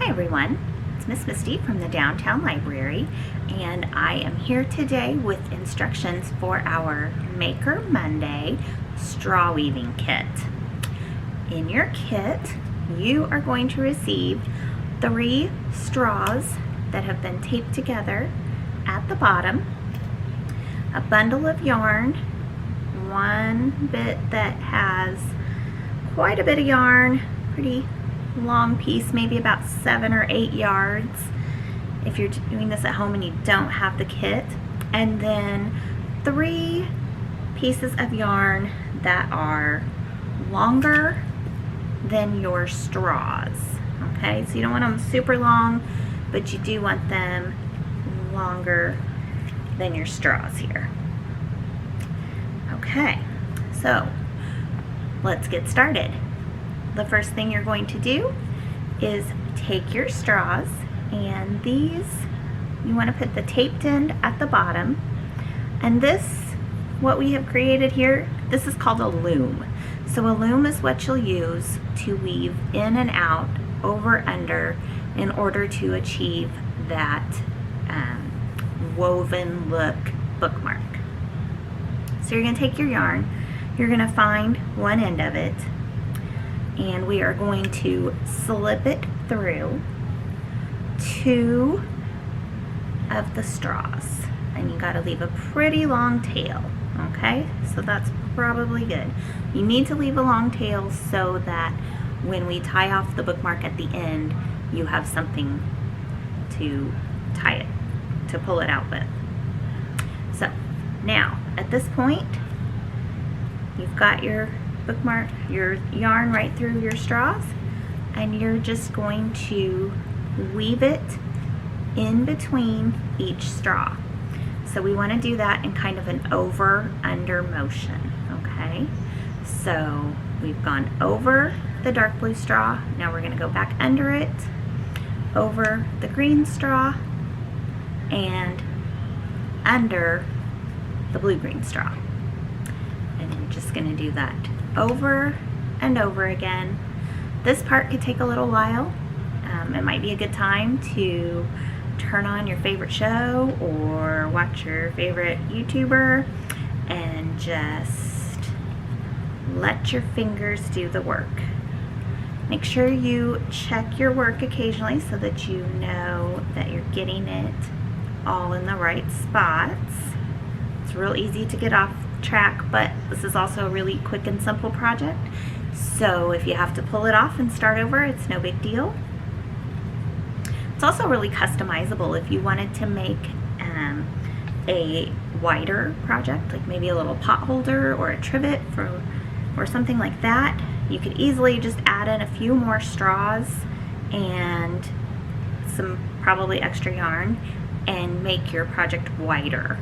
Hi everyone, it's Miss Misty from the Downtown Library, and I am here today with instructions for our Maker Monday straw weaving kit. In your kit, you are going to receive 3 straws that have been taped together at the bottom, a bundle of yarn, one bit that has quite a bit of yarn, pretty long piece, maybe about 7 or 8 yards if you're doing this at home and you don't have the kit, and then 3 pieces of yarn that are longer than your straws. Okay, so you don't want them super long, but you do want them longer than your straws here. Okay, so let's get started. The first thing you're going to do is take your straws, and these, you want to put the taped end at the bottom, and this, what we have created here, this is called a loom. So a loom is what you'll use to weave in and out, over, under, in order to achieve that woven look bookmark. So you're going to take your yarn, you're going to find one end of it, and we are going to slip it through 2 of the straws, and you got to leave a pretty long tail. Okay, so that's probably good. You need to leave a long tail so that when we tie off the bookmark at the end, you have something to tie it, to pull it out with. So now at this point, you've got your bookmark, your yarn right through your straws, and you're just going to weave it in between each straw. So we want to do that in kind of an over-under motion. Okay, so we've gone over the dark blue straw, now we're going to go back under it, over the green straw, and under the blue-green straw. And we're just going to do that over and over again. This part could take a little while. It might be a good time to turn on your favorite show or watch your favorite YouTuber and just let your fingers do the work. Make sure you check your work occasionally so that you know that you're getting it all in the right spots. It's real easy to get off track, but this is also a really quick and simple project, so if you have to pull it off and start over, it's no big deal. It's also really customizable if you wanted to make a wider project, like maybe a little pot holder or a trivet or something like that. You could easily just add in a few more straws and some probably extra yarn and make your project wider.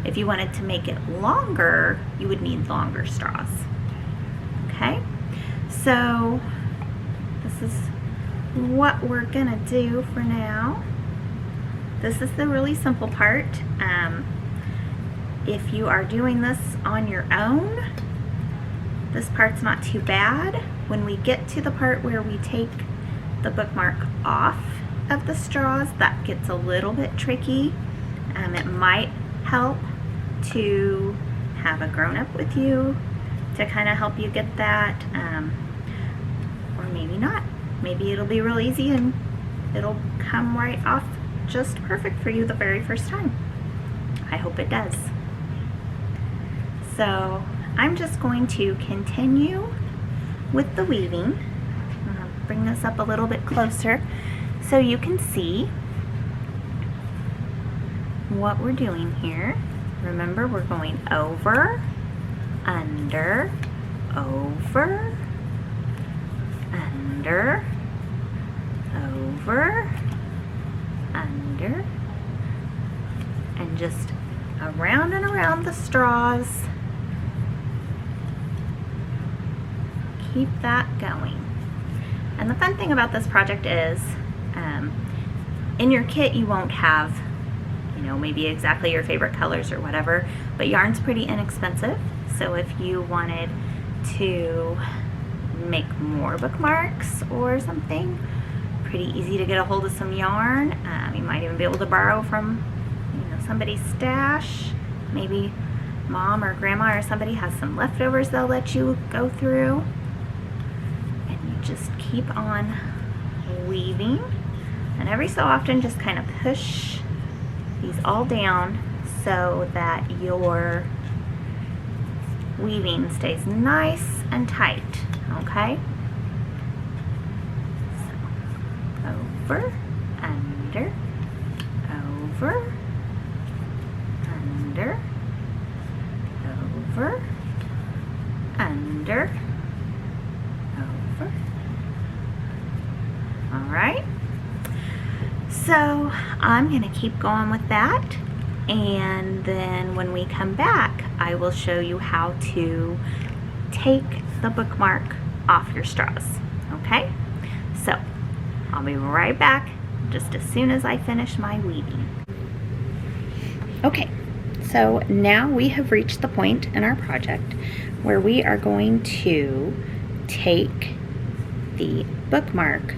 If you wanted to make it longer, you would need longer straws. Okay, so this is what we're gonna do for now. This is the really simple part. If you are doing this on your own, this part's not too bad. When we get to the part where we take the bookmark off of the straws, that gets a little bit tricky. It might help to have a grown-up with you to kind of help you get that, or maybe not. Maybe it'll be real easy and it'll come right off just perfect for you the very first time. I hope it does. So I'm just going to continue with the weaving. I'm going to bring this up a little bit closer so you can see what we're doing here. Remember, we're going over, under, over, under, over, under, and just around and around the straws. Keep that going. And the fun thing about this project is in your kit you won't have, you know, maybe exactly your favorite colors or whatever, but yarn's pretty inexpensive, so if you wanted to make more bookmarks or something, pretty easy to get a hold of some yarn. You might even be able to borrow from somebody's stash. Maybe mom or grandma or somebody has some leftovers they'll let you go through. And you just keep on weaving. And every so often just kind of push these all down so that your weaving stays nice and tight, okay? So, over, under, over, under, over, under, over. All right. So I'm going to keep going with that, and then when we come back I will show you how to take the bookmark off your straws. Okay, so I'll be right back just as soon as I finish my weaving. Okay, so now we have reached the point in our project where we are going to take the bookmark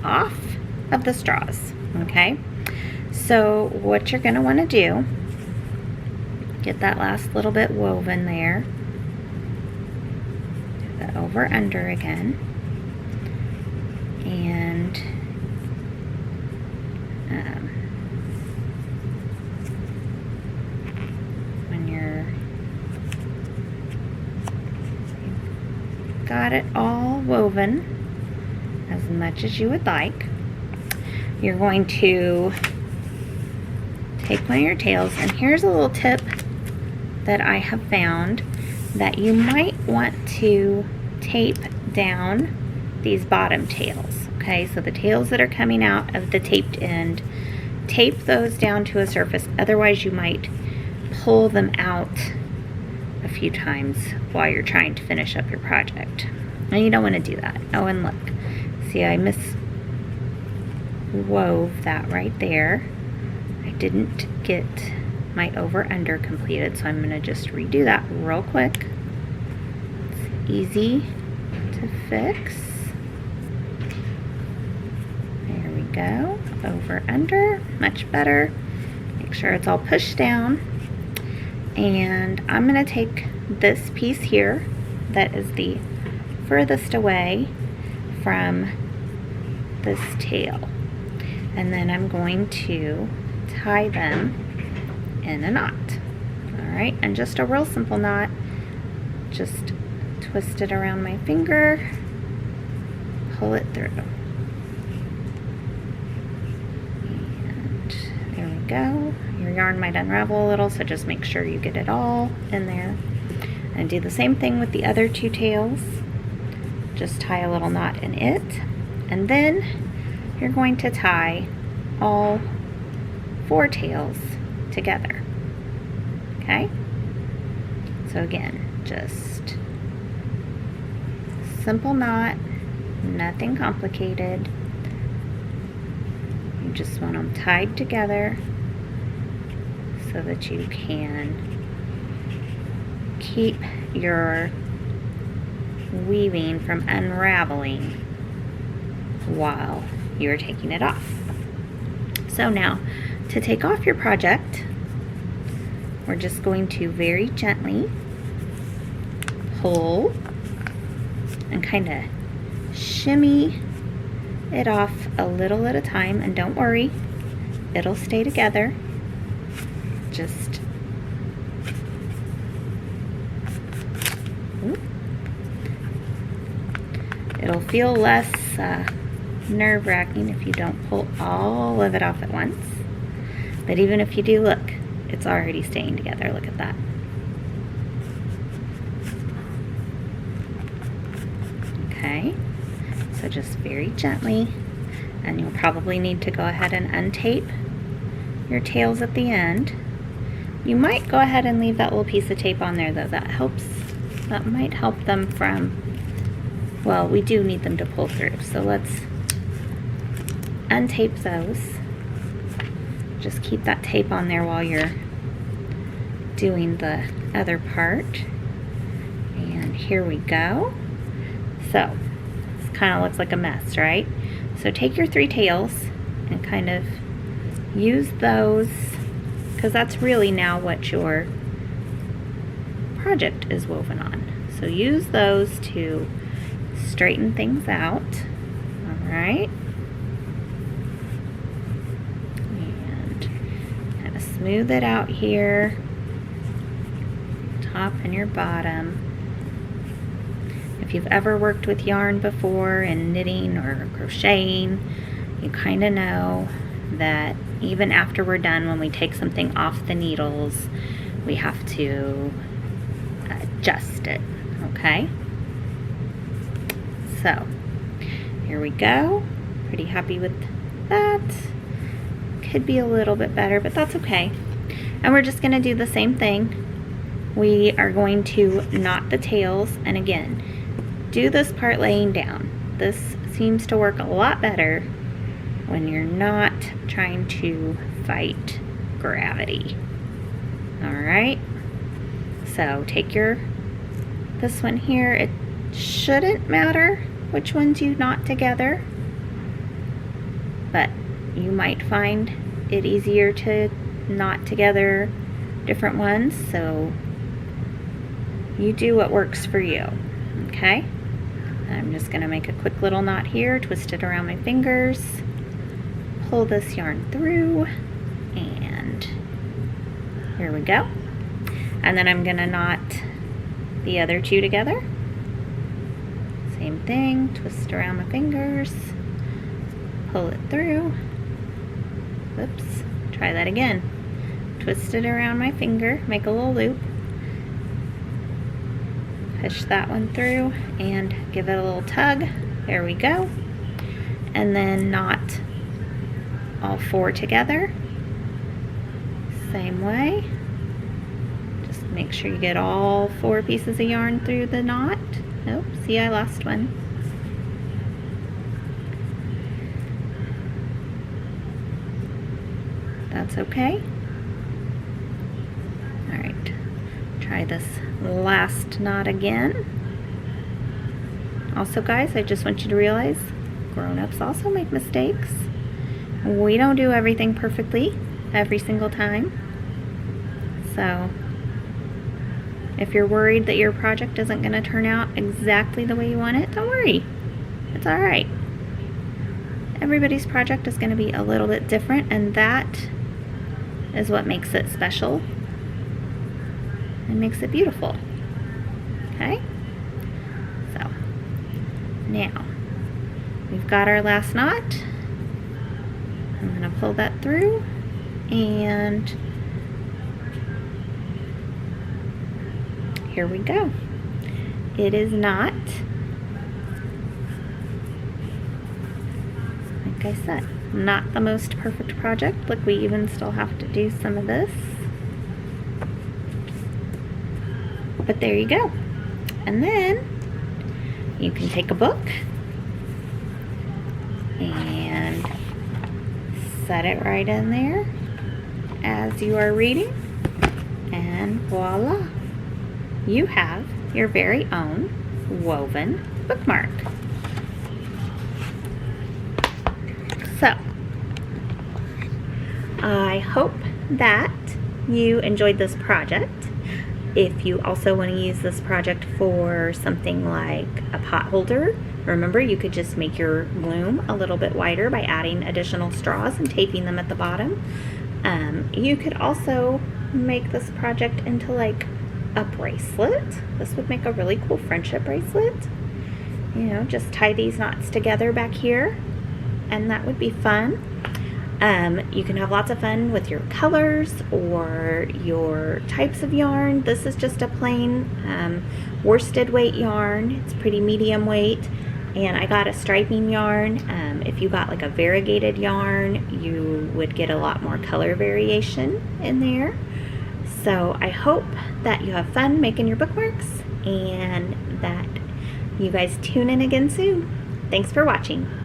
off of the straws. Okay, so what you're going to want to do, get that last little bit woven there, do that over under again, and when you're got it all woven as much as you would like, you're going to take one of your tails, and here's a little tip that I have found, that you might want to tape down these bottom tails. Okay, so the tails that are coming out of the taped end, tape those down to a surface, otherwise you might pull them out a few times while you're trying to finish up your project, and you don't want to do that. Oh, and look, see, I wove that right there. I didn't get my over under completed, so I'm going to just redo that real quick. It's easy to fix. There we go. Over under, much better. Make sure it's all pushed down. And I'm going to take this piece here that is the furthest away from this tail, and then I'm going to tie them in a knot. Alright, and just a real simple knot. Just twist it around my finger, pull it through, and there we go. Your yarn might unravel a little, so just make sure you get it all in there. And do the same thing with the other two tails. Just tie a little knot in it, and then you're going to tie all 4 tails together. Okay, so again, just simple knot, nothing complicated. You just want them tied together so that you can keep your weaving from unraveling while you're taking it off. So now, to take off your project, we're just going to very gently pull and kind of shimmy it off a little at a time, and don't worry, it'll stay together. Just it'll feel less nerve-wracking if you don't pull all of it off at once. But even if you do, look, it's already staying together. Look at that. Okay, so just very gently, and you'll probably need to go ahead and untape your tails at the end. You might go ahead and leave that little piece of tape on there, though. That might help them from, well, we do need them to pull through, so let's untape those. Just keep that tape on there while you're doing the other part. And here we go. So this kind of looks like a mess, right? So take your 3 tails and kind of use those, because that's really now what your project is woven on. So use those to straighten things out. All right. And kind of smooth it out here, top and your bottom. If you've ever worked with yarn before in knitting or crocheting, you kind of know that even after we're done, when we take something off the needles, we have to adjust it, okay? So here we go. Pretty happy with that. Could be a little bit better, but that's okay. And we're just gonna do the same thing. We are going to knot the tails, and again, do this part laying down. This seems to work a lot better when you're not trying to fight gravity. All right, so take this one here. It shouldn't matter which ones you knot together, but you might find it easier to knot together different ones, so you do what works for you, okay? I'm just gonna make a quick little knot here, twist it around my fingers, pull this yarn through, and here we go. And then I'm gonna knot the other 2 together. Same thing, twist around my fingers, pull it through. Whoops, try that again. Twist it around my finger, make a little loop, push that one through and give it a little tug. There we go. And then knot all 4 together. Same way. Just make sure you get all 4 pieces of yarn through the knot. Oh, see, I lost one. That's okay. All right, try this last knot again. Also, guys, I just want you to realize grown-ups also make mistakes. We don't do everything perfectly every single time. So if you're worried that your project isn't going to turn out exactly the way you want it, don't worry. It's all right. Everybody's project is going to be a little bit different, and that is what makes it special and makes it beautiful. Okay? So now we've got our last knot. I'm going to pull that through, and here we go. It is not, like I said, not the most perfect project. Look, we even still have to do some of this. But there you go. And then you can take a book and set it right in there as you are reading, and voila, you have your very own woven bookmark. So I hope that you enjoyed this project. If you also want to use this project for something like a pot holder, remember you could just make your loom a little bit wider by adding additional straws and taping them at the bottom. You could also make this project into like a bracelet. This would make a really cool friendship bracelet. You know, just tie these knots together back here, and that would be fun. You can have lots of fun with your colors or your types of yarn. This is just a plain worsted weight yarn. It's pretty medium weight, and I got a striping yarn. If you got like a variegated yarn, you would get a lot more color variation in there. So I hope that you have fun making your bookmarks and that you guys tune in again soon. Thanks for watching.